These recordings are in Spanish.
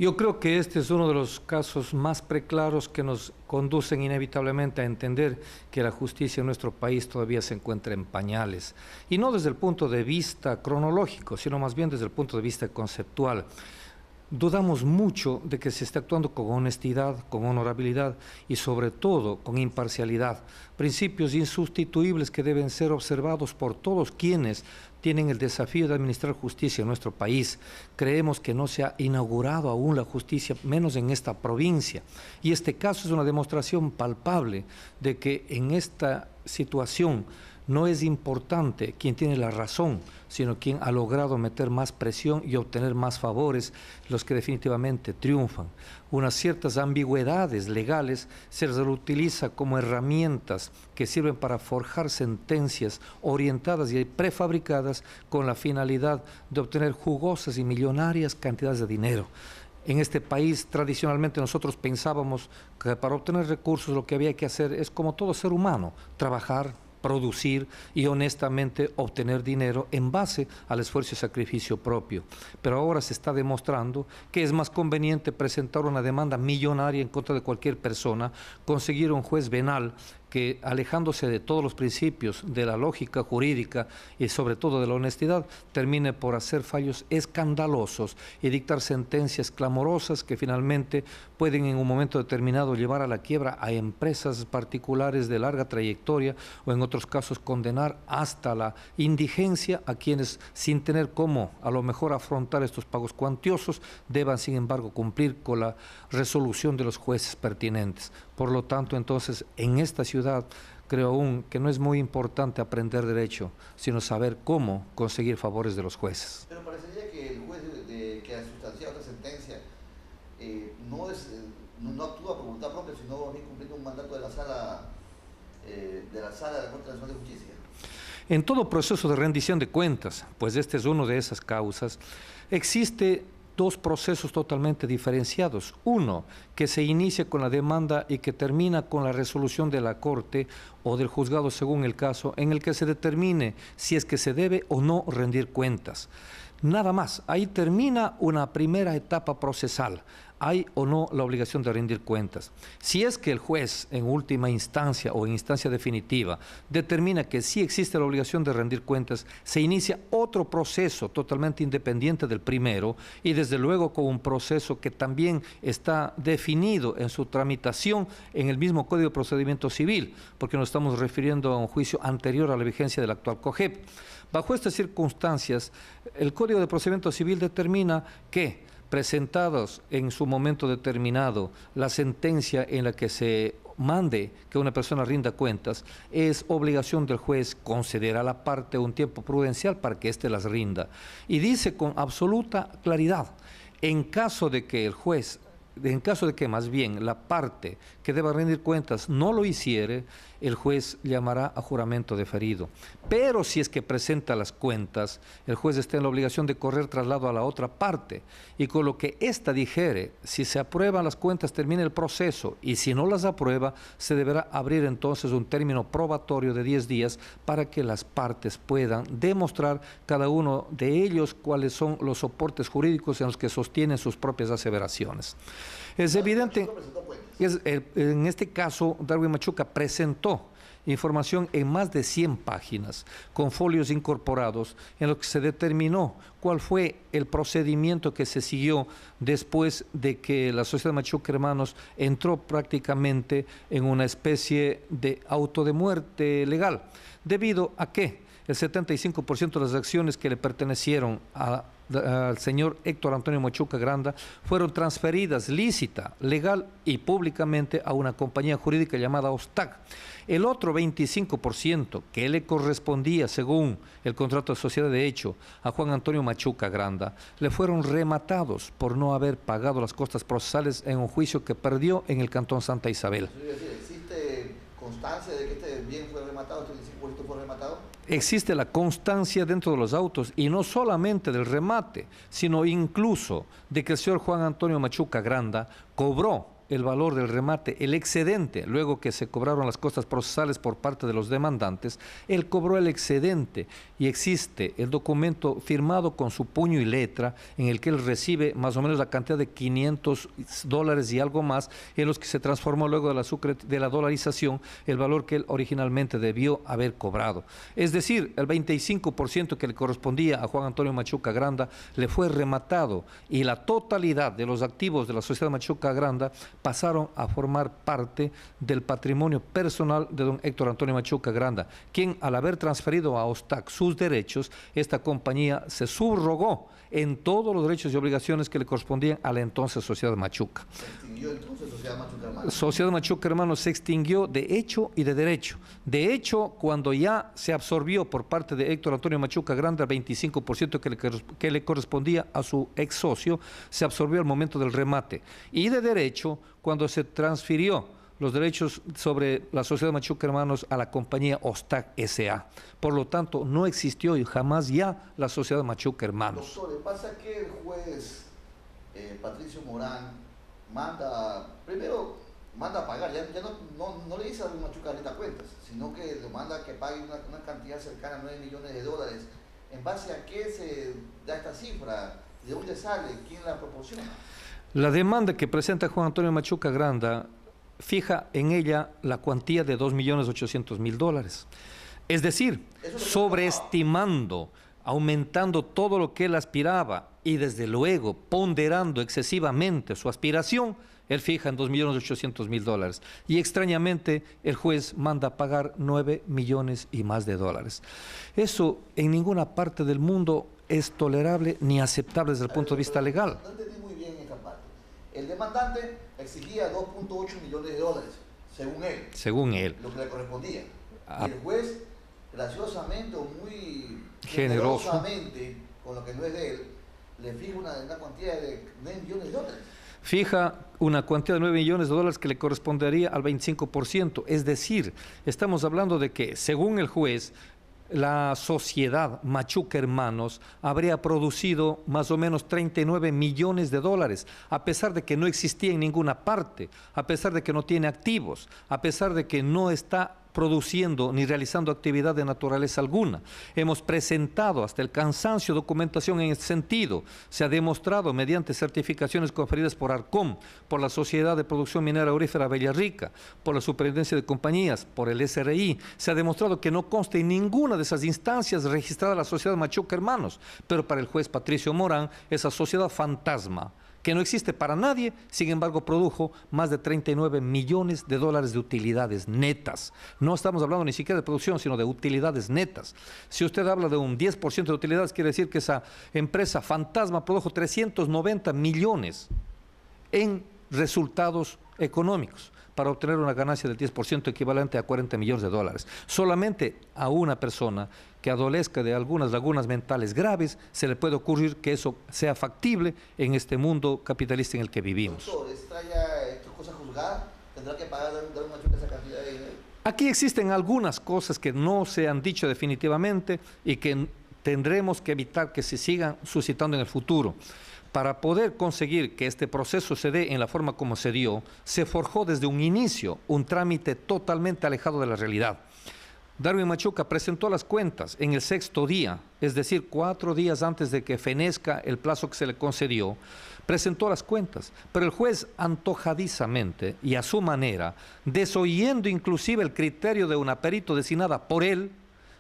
Yo creo que este es uno de los casos más preclaros que nos conducen inevitablemente a entender que la justicia en nuestro país todavía se encuentra en pañales. Y no desde el punto de vista cronológico, sino más bien desde el punto de vista conceptual. Dudamos mucho de que se esté actuando con honestidad, con honorabilidad y sobre todo con imparcialidad, principios insustituibles que deben ser observados por todos quienes tienen el desafío de administrar justicia en nuestro país. Creemos que no se ha inaugurado aún la justicia, menos en esta provincia, y este caso es una demostración palpable de que en esta situación no es importante quién tiene la razón, sino quien ha logrado meter más presión y obtener más favores, los que definitivamente triunfan. Unas ciertas ambigüedades legales se les utiliza como herramientas que sirven para forjar sentencias orientadas y prefabricadas con la finalidad de obtener jugosas y millonarias cantidades de dinero. En este país, tradicionalmente, nosotros pensábamos que para obtener recursos lo que había que hacer es como todo ser humano, trabajar, producir y honestamente obtener dinero en base al esfuerzo y sacrificio propio. Pero ahora se está demostrando que es más conveniente presentar una demanda millonaria en contra de cualquier persona, conseguir un juez venal que, alejándose de todos los principios de la lógica jurídica y sobre todo de la honestidad, termine por hacer fallos escandalosos y dictar sentencias clamorosas que finalmente pueden en un momento determinado llevar a la quiebra a empresas particulares de larga trayectoria o en otros casos condenar hasta la indigencia a quienes, sin tener cómo a lo mejor afrontar estos pagos cuantiosos, deban sin embargo cumplir con la resolución de los jueces pertinentes. Por lo tanto, entonces, en esta ciudad creo aún que no es muy importante aprender derecho, sino saber cómo conseguir favores de los jueces. Pero parecería que el juez que ha sustanciado esta sentencia no actúa por voluntad propia, sino bien cumpliendo un mandato de la sala de la Corte Nacional de Justicia. En todo proceso de rendición de cuentas, pues este es uno de esas causas, existe dos procesos totalmente diferenciados. Uno, que se inicia con la demanda y que termina con la resolución de la Corte o del juzgado según el caso, en el que se determine si es que se debe o no rendir cuentas. Nada más, ahí termina una primera etapa procesal. ¿Hay o no la obligación de rendir cuentas? Si es que el juez en última instancia o en instancia definitiva determina que sí existe la obligación de rendir cuentas, se inicia otro proceso totalmente independiente del primero y desde luego con un proceso que también está definido en su tramitación en el mismo Código de Procedimiento Civil, porque nos estamos refiriendo a un juicio anterior a la vigencia del actual COGEP. Bajo estas circunstancias, el Código de Procedimiento Civil determina que, presentados en su momento determinado la sentencia en la que se mande que una persona rinda cuentas, es obligación del juez conceder a la parte un tiempo prudencial para que éste las rinda. Y dice con absoluta claridad, en caso de que más bien la parte que deba rendir cuentas no lo hiciere, el juez llamará a juramento deferido. Pero si es que presenta las cuentas, el juez está en la obligación de correr traslado a la otra parte y con lo que ésta dijere, si se aprueban las cuentas termina el proceso y si no las aprueba se deberá abrir entonces un término probatorio de 10 días para que las partes puedan demostrar cada uno de ellos cuáles son los soportes jurídicos en los que sostienen sus propias aseveraciones. Es evidente, en este caso, Darwin Machuca presentó información en más de 100 páginas, con folios incorporados, en los que se determinó cuál fue el procedimiento que se siguió después de que la Sociedad Machuca Hermanos entró prácticamente en una especie de auto de muerte legal, debido a que el 75% de las acciones que le pertenecieron al señor Héctor Antonio Machuca Granda fueron transferidas lícita, legal y públicamente a una compañía jurídica llamada OSTAC. El otro 25% que le correspondía según el contrato de sociedad de hecho a Juan Antonio Machuca Granda le fueron rematados por no haber pagado las costas procesales en un juicio que perdió en el Cantón Santa Isabel. ¿Existe constancia de que este bien fue rematado, este 25% fue rematado? Existe la constancia dentro de los autos y no solamente del remate, sino incluso de que el señor Juan Antonio Machuca Granda cobró el valor del remate, el excedente, luego que se cobraron las costas procesales por parte de los demandantes, él cobró el excedente y existe el documento firmado con su puño y letra en el que él recibe más o menos la cantidad de $500 y algo más, en los que se transformó luego de la dolarización el valor que él originalmente debió haber cobrado. Es decir, el 25% que le correspondía a Juan Antonio Machuca Granda le fue rematado y la totalidad de los activos de la sociedad Machuca Granda pasaron a formar parte del patrimonio personal de don Héctor Antonio Machuca Granda, quien al haber transferido a OSTAC sus derechos, esta compañía se subrogó en todos los derechos y obligaciones que le correspondían a la entonces Sociedad Machuca. ¿Se extinguió entonces Sociedad Machuca Hermanos? Sociedad Machuca Hermanos se extinguió de hecho y de derecho. De hecho, cuando ya se absorbió por parte de Héctor Antonio Machuca Granda el 25% que le correspondía a su ex socio, se absorbió al momento del remate. Y de derecho, cuando se transfirió los derechos sobre la Sociedad Machuca Hermanos a la compañía OSTAC S.A. Por lo tanto, no existió y jamás ya la Sociedad Machuca Hermanos. Doctor, pasa que el juez Patricio Morán primero manda a pagar, ya no le dice a Machuca Granda cuentas, sino que le manda a que pague una cantidad cercana a $9 millones. ¿En base a qué se da esta cifra? ¿De dónde sale? ¿Quién la proporciona? La demanda que presenta Juan Antonio Machuca Granda fija en ella la cuantía de $2.800.000. Es decir, sobreestimando, aumentando todo lo que él aspiraba y desde luego ponderando excesivamente su aspiración, él fija en $2.800.000. Y extrañamente el juez manda a pagar 9 millones y más de dólares. Eso en ninguna parte del mundo es tolerable ni aceptable desde el punto de vista legal. No entendí muy bien esta parte. El demandante exigía $2.8 millones, según él. Según él. Lo que le correspondía. Y el juez, graciosamente o muy generosamente, con lo que no es de él, le fija una cuantía de $9 millones. Fija una cuantía de $9 millones que le correspondería al 25%. Es decir, estamos hablando de que, según el juez, la sociedad Machuca Hermanos habría producido más o menos $39 millones, a pesar de que no existía en ninguna parte, a pesar de que no tiene activos, a pesar de que no está produciendo ni realizando actividad de naturaleza alguna. Hemos presentado hasta el cansancio documentación en este sentido. Se ha demostrado mediante certificaciones conferidas por ARCOM, por la Sociedad de Producción Minera Aurífera Bellarrica, por la Superintendencia de Compañías, por el SRI. Se ha demostrado que no consta en ninguna de esas instancias registrada la Sociedad Machuca Hermanos, pero para el juez Patricio Morán, esa sociedad fantasma, que no existe para nadie, sin embargo produjo más de $39 millones de utilidades netas. No estamos hablando ni siquiera de producción, sino de utilidades netas. Si usted habla de un 10% de utilidades, quiere decir que esa empresa fantasma produjo 390 millones en resultados económicos para obtener una ganancia del 10% equivalente a $40 millones. Solamente a una persona que adolezca de algunas lagunas mentales graves se le puede ocurrir que eso sea factible en este mundo capitalista en el que vivimos. Doctor, ¿está ya esta cosa juzgada? ¿Tendrá que pagar dar una chuca esa cantidad de dinero? Aquí existen algunas cosas que no se han dicho definitivamente y que tendremos que evitar que se sigan suscitando en el futuro. Para poder conseguir que este proceso se dé en la forma como se dio, se forjó desde un inicio un trámite totalmente alejado de la realidad. Darwin Machuca presentó las cuentas en el 6º día, es decir, 4 días antes de que fenezca el plazo que se le concedió, presentó las cuentas, pero el juez antojadizamente y a su manera, desoyendo inclusive el criterio de una perito designada por él,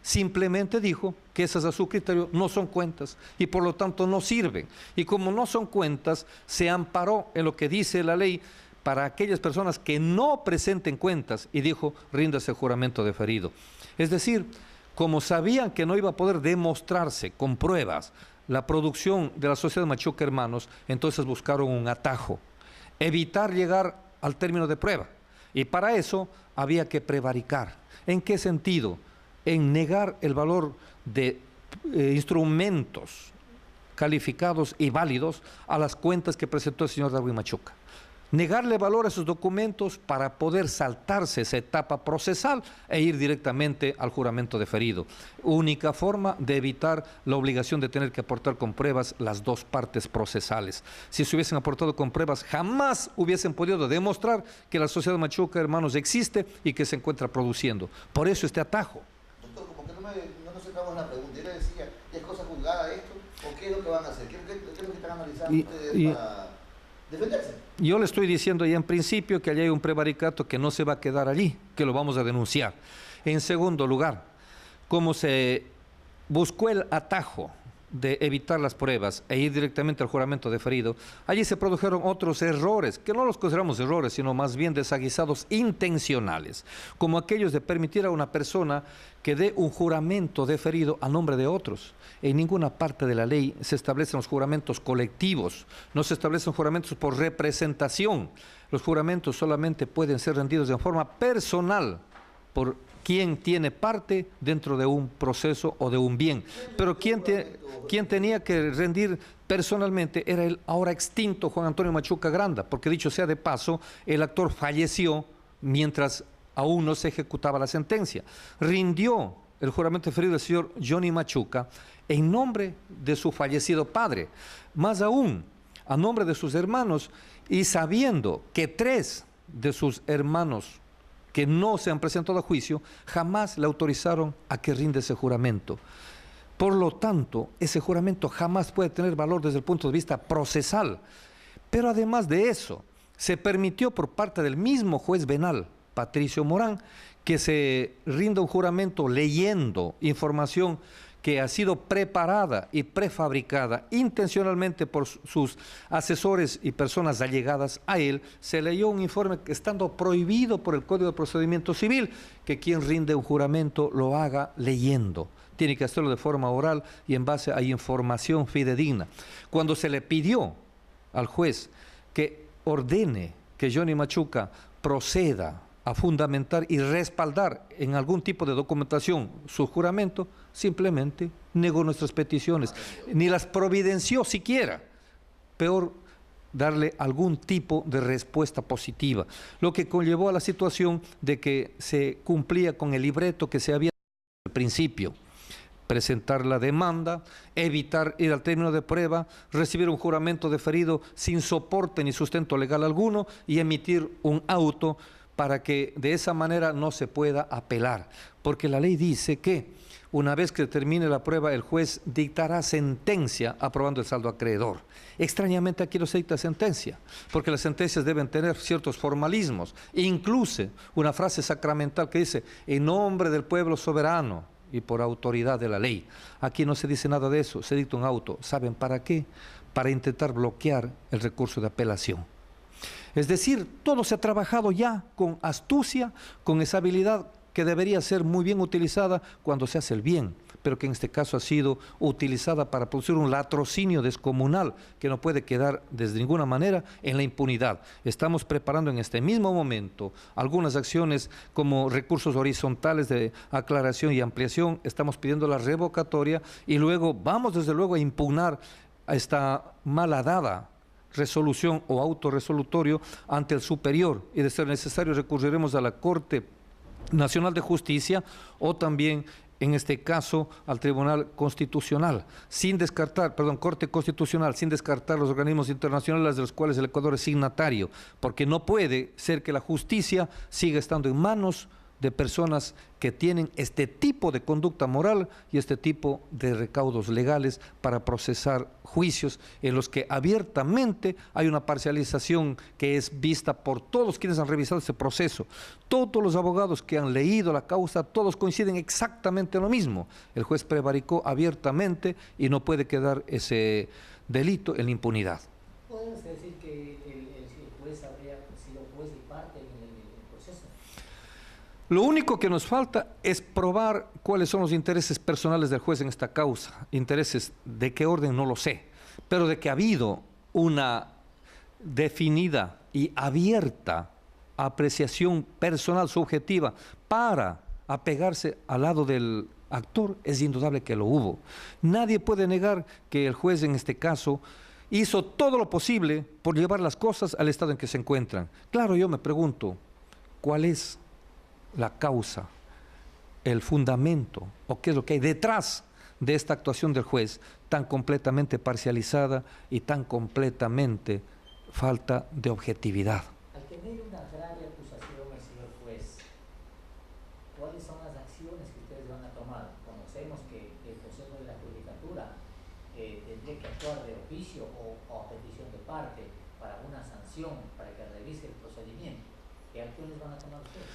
simplemente dijo que esas a su criterio no son cuentas y por lo tanto no sirven. Y como no son cuentas, se amparó en lo que dice la ley para aquellas personas que no presenten cuentas y dijo, ríndase juramento deferido. Es decir, como sabían que no iba a poder demostrarse con pruebas la producción de la Sociedad Machuca Hermanos, entonces buscaron un atajo, evitar llegar al término de prueba. Y para eso había que prevaricar. ¿En qué sentido? En negar el valor de instrumentos calificados y válidos a las cuentas que presentó el señor Darwin Machuca. negarle valor a esos documentos para poder saltarse esa etapa procesal e ir directamente al juramento deferido. Única forma de evitar la obligación de tener que aportar con pruebas las dos partes procesales. Si se hubiesen aportado con pruebas, jamás hubiesen podido demostrar que la sociedad Machuca Hermanos existe y que se encuentra produciendo. Por eso este atajo. Doctor, como que no nos centramos en la pregunta. Yo le decía, ¿es cosa juzgada esto? ¿O qué es lo que van a hacer? ¿Qué es lo que están analizando ustedes para defenderse? Yo le estoy diciendo ya en principio que allí hay un prevaricato que no se va a quedar allí, que lo vamos a denunciar. En segundo lugar, como se buscó el atajo de evitar las pruebas e ir directamente al juramento deferido, allí se produjeron otros errores, que no los consideramos errores, sino más bien desaguisados intencionales, como aquellos de permitir a una persona que dé un juramento deferido a nombre de otros. En ninguna parte de la ley se establecen los juramentos colectivos, no se establecen juramentos por representación. Los juramentos solamente pueden ser rendidos de forma personal por quien tiene parte dentro de un proceso o de un bien. Pero quien tenía que rendir personalmente era el ahora extinto Juan Antonio Machuca Granda, porque dicho sea de paso, el actor falleció mientras aún no se ejecutaba la sentencia. Rindió el juramento deferido del señor Johnny Machuca en nombre de su fallecido padre, más aún a nombre de sus hermanos, y sabiendo que 3 de sus hermanos que no se han presentado a juicio, jamás le autorizaron a que rinde ese juramento. Por lo tanto, ese juramento jamás puede tener valor desde el punto de vista procesal. Pero además de eso, se permitió por parte del mismo juez venal, Patricio Morán, que se rinda un juramento leyendo información que ha sido preparada y prefabricada intencionalmente por sus asesores y personas allegadas a él. Se leyó un informe estando prohibido por el Código de Procedimiento Civil que quien rinde un juramento lo haga leyendo. Tiene que hacerlo de forma oral y en base a información fidedigna. Cuando se le pidió al juez que ordene que Johnny Machuca proceda a fundamentar y respaldar en algún tipo de documentación su juramento, simplemente negó nuestras peticiones, ni las providenció siquiera. Peor, darle algún tipo de respuesta positiva, lo que conllevó a la situación de que se cumplía con el libreto que se había al principio. Presentar la demanda, evitar ir al término de prueba, recibir un juramento deferido sin soporte ni sustento legal alguno y emitir un auto para que de esa manera no se pueda apelar, porque la ley dice que una vez que termine la prueba el juez dictará sentencia aprobando el saldo acreedor. Extrañamente aquí no se dicta sentencia, porque las sentencias deben tener ciertos formalismos, incluso una frase sacramental que dice en nombre del pueblo soberano y por autoridad de la ley. Aquí no se dice nada de eso, se dicta un auto. ¿Saben para qué? Para intentar bloquear el recurso de apelación. Es decir, todo se ha trabajado ya con astucia, con esa habilidad que debería ser muy bien utilizada cuando se hace el bien, pero que en este caso ha sido utilizada para producir un latrocinio descomunal que no puede quedar de ninguna manera en la impunidad. Estamos preparando en este mismo momento algunas acciones como recursos horizontales de aclaración y ampliación, estamos pidiendo la revocatoria y luego vamos desde luego a impugnar a esta malhadada resolución o autorresolutorio ante el superior y de ser necesario recurriremos a la Corte Nacional de Justicia o también en este caso al Tribunal Constitucional, sin descartar, Corte Constitucional, sin descartar los organismos internacionales de los cuales el Ecuador es signatario, porque no puede ser que la justicia siga estando en manos de personas que tienen este tipo de conducta moral y este tipo de recaudos legales para procesar juicios en los que abiertamente hay una parcialización que es vista por todos quienes han revisado este proceso. Todos los abogados que han leído la causa, todos coinciden exactamente en lo mismo. El juez prevaricó abiertamente y no puede quedar ese delito en la impunidad. ¿Podemos decir que el juez habría sido juez y parte en el proceso? Lo único que nos falta es probar cuáles son los intereses personales del juez en esta causa. Intereses de qué orden no lo sé, pero de que ha habido una definida y abierta apreciación personal subjetiva para apegarse al lado del actor, es indudable que lo hubo. Nadie puede negar que el juez en este caso hizo todo lo posible por llevar las cosas al estado en que se encuentran. Claro, yo me pregunto, ¿cuál es la causa, el fundamento o qué es lo que hay detrás de esta actuación del juez tan completamente parcializada y tan completamente falta de objetividad? Al tener una grave acusación el señor juez, ¿cuáles son las acciones que ustedes van a tomar? Conocemos que el Consejo de la Judicatura tendría que actuar de oficio o a petición de parte para una sanción, para que revise el procedimiento. ¿Qué acciones van a tomar ustedes?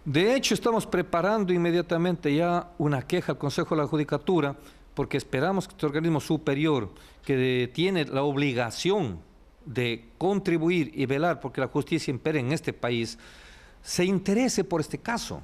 De hecho, estamos preparando inmediatamente ya una queja al Consejo de la Judicatura, porque esperamos que este organismo superior, que tiene la obligación de contribuir y velar porque la justicia impere en este país, se interese por este caso,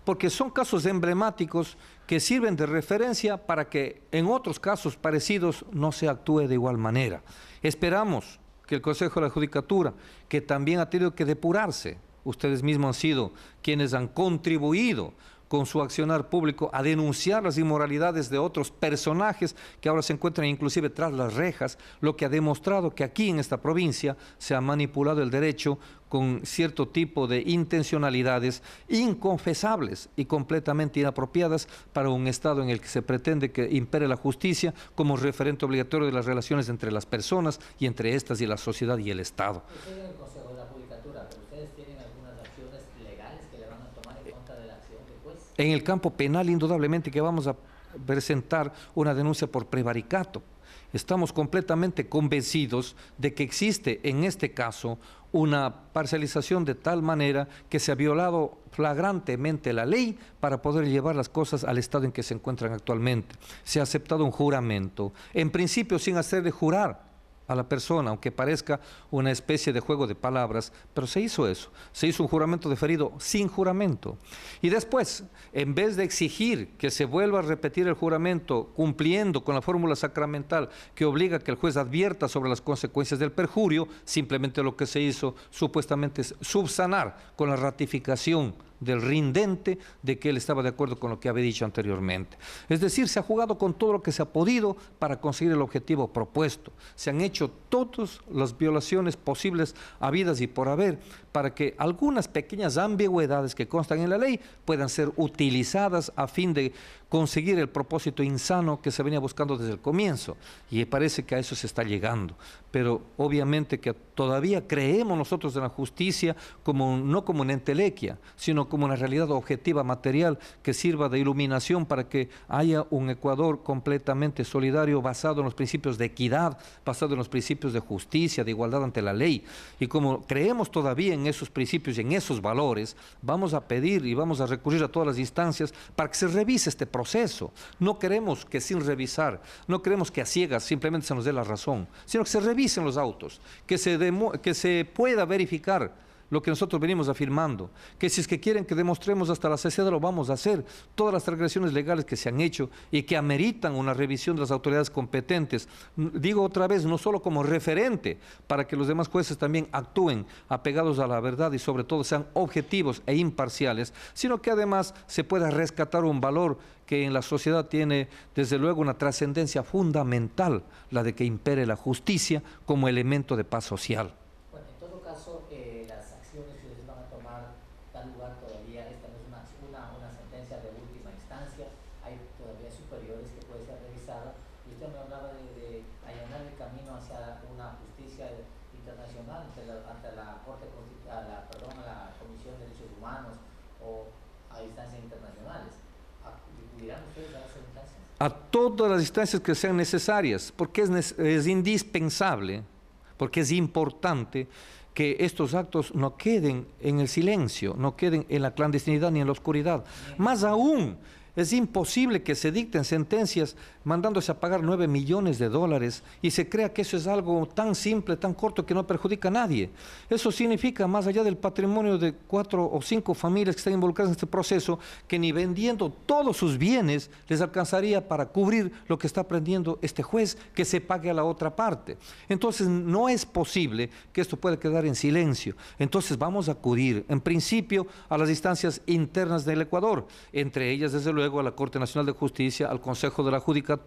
porque son casos emblemáticos que sirven de referencia para que en otros casos parecidos no se actúe de igual manera. Esperamos que el Consejo de la Judicatura, que también ha tenido que depurarse, ustedes mismos han sido quienes han contribuido con su accionar público a denunciar las inmoralidades de otros personajes que ahora se encuentran inclusive tras las rejas, lo que ha demostrado que aquí en esta provincia se ha manipulado el derecho con cierto tipo de intencionalidades inconfesables y completamente inapropiadas para un Estado en el que se pretende que impere la justicia como referente obligatorio de las relaciones entre las personas y entre estas y la sociedad y el Estado. Ustedes en el Consejo de la Judicatura, pero ustedes tienen algunas acciones legales que le van a tomar en contra de la acción del juez. En el campo penal, indudablemente que vamos a presentar una denuncia por prevaricato. Estamos completamente convencidos de que existe en este caso una parcialización de tal manera que se ha violado flagrantemente la ley para poder llevar las cosas al estado en que se encuentran actualmente. Se ha aceptado un juramento, en principio sin hacerle jurar a la persona, aunque parezca una especie de juego de palabras, pero se hizo eso, se hizo un juramento deferido sin juramento. Y después, en vez de exigir que se vuelva a repetir el juramento cumpliendo con la fórmula sacramental que obliga a que el juez advierta sobre las consecuencias del perjurio, simplemente lo que se hizo supuestamente es subsanar con la ratificación del rindente de que él estaba de acuerdo con lo que había dicho anteriormente. Es decir, se ha jugado con todo lo que se ha podido para conseguir el objetivo propuesto. Se han hecho todas las violaciones posibles habidas y por haber para que algunas pequeñas ambigüedades que constan en la ley puedan ser utilizadas a fin de conseguir el propósito insano que se venía buscando desde el comienzo. Y parece que a eso se está llegando. Pero obviamente que todavía creemos nosotros en la justicia no como una entelequia, sino como una realidad objetiva material que sirva de iluminación para que haya un Ecuador completamente solidario, basado en los principios de equidad, basado en los principios de justicia, de igualdad ante la ley. Y como creemos todavía en esos principios y en esos valores, vamos a pedir y vamos a recurrir a todas las instancias para que se revise este proceso. No queremos que sin revisar, no queremos que a ciegas simplemente se nos dé la razón, sino que se revisen los autos, que se pueda verificar lo que nosotros venimos afirmando, que si es que quieren que demostremos hasta la saciedad, lo vamos a hacer. Todas las transgresiones legales que se han hecho y que ameritan una revisión de las autoridades competentes, digo otra vez, no solo como referente para que los demás jueces también actúen apegados a la verdad y sobre todo sean objetivos e imparciales, sino que además se pueda rescatar un valor que en la sociedad tiene desde luego una trascendencia fundamental, la de que impere la justicia como elemento de paz social. Bueno, en todo caso, las acciones que ustedes van a tomar dan lugar todavía, esta no es una sentencia de última instancia, hay todavía superiores que puede ser revisada. Y usted me hablaba de allanar el camino hacia una justicia internacional ante la la Comisión de Derechos Humanos o a instancias internacionales. ¿Acudirán ustedes a esas instancias? A todas las instancias que sean necesarias, porque es indispensable, porque es importante que estos actos no queden en el silencio, no queden en la clandestinidad ni en la oscuridad. Más aún, es imposible que se dicten sentencias mandándose a pagar 9 millones de dólares y se crea que eso es algo tan simple, tan corto, que no perjudica a nadie. Eso significa, más allá del patrimonio de 4 o 5 familias que están involucradas en este proceso, que ni vendiendo todos sus bienes les alcanzaría para cubrir lo que está aprendiendo este juez, que se pague a la otra parte. Entonces, no es posible que esto pueda quedar en silencio. Entonces, vamos a acudir, en principio, a las instancias internas del Ecuador, entre ellas, desde luego, a la Corte Nacional de Justicia, al Consejo de la Judicatura.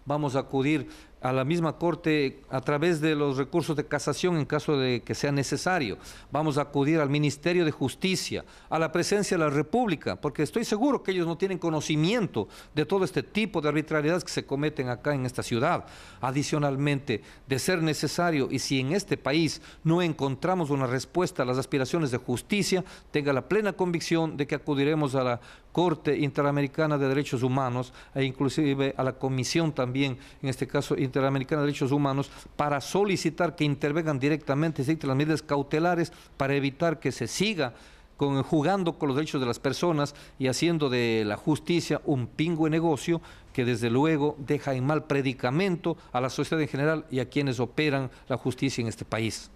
Vamos a acudir a la misma Corte a través de los recursos de casación en caso de que sea necesario. Vamos a acudir al Ministerio de Justicia, a la Presidencia de la República, porque estoy seguro que ellos no tienen conocimiento de todo este tipo de arbitrariedades que se cometen acá en esta ciudad. Adicionalmente, de ser necesario, y si en este país no encontramos una respuesta a las aspiraciones de justicia, tenga la plena convicción de que acudiremos a la Corte Interamericana de Derechos Humanos e inclusive a la Comisión también, en este caso Interamericana de Derechos Humanos, para solicitar que intervengan directamente, se dicten las medidas cautelares para evitar que se siga jugando con los derechos de las personas y haciendo de la justicia un pingüe negocio que desde luego deja en mal predicamento a la sociedad en general y a quienes operan la justicia en este país.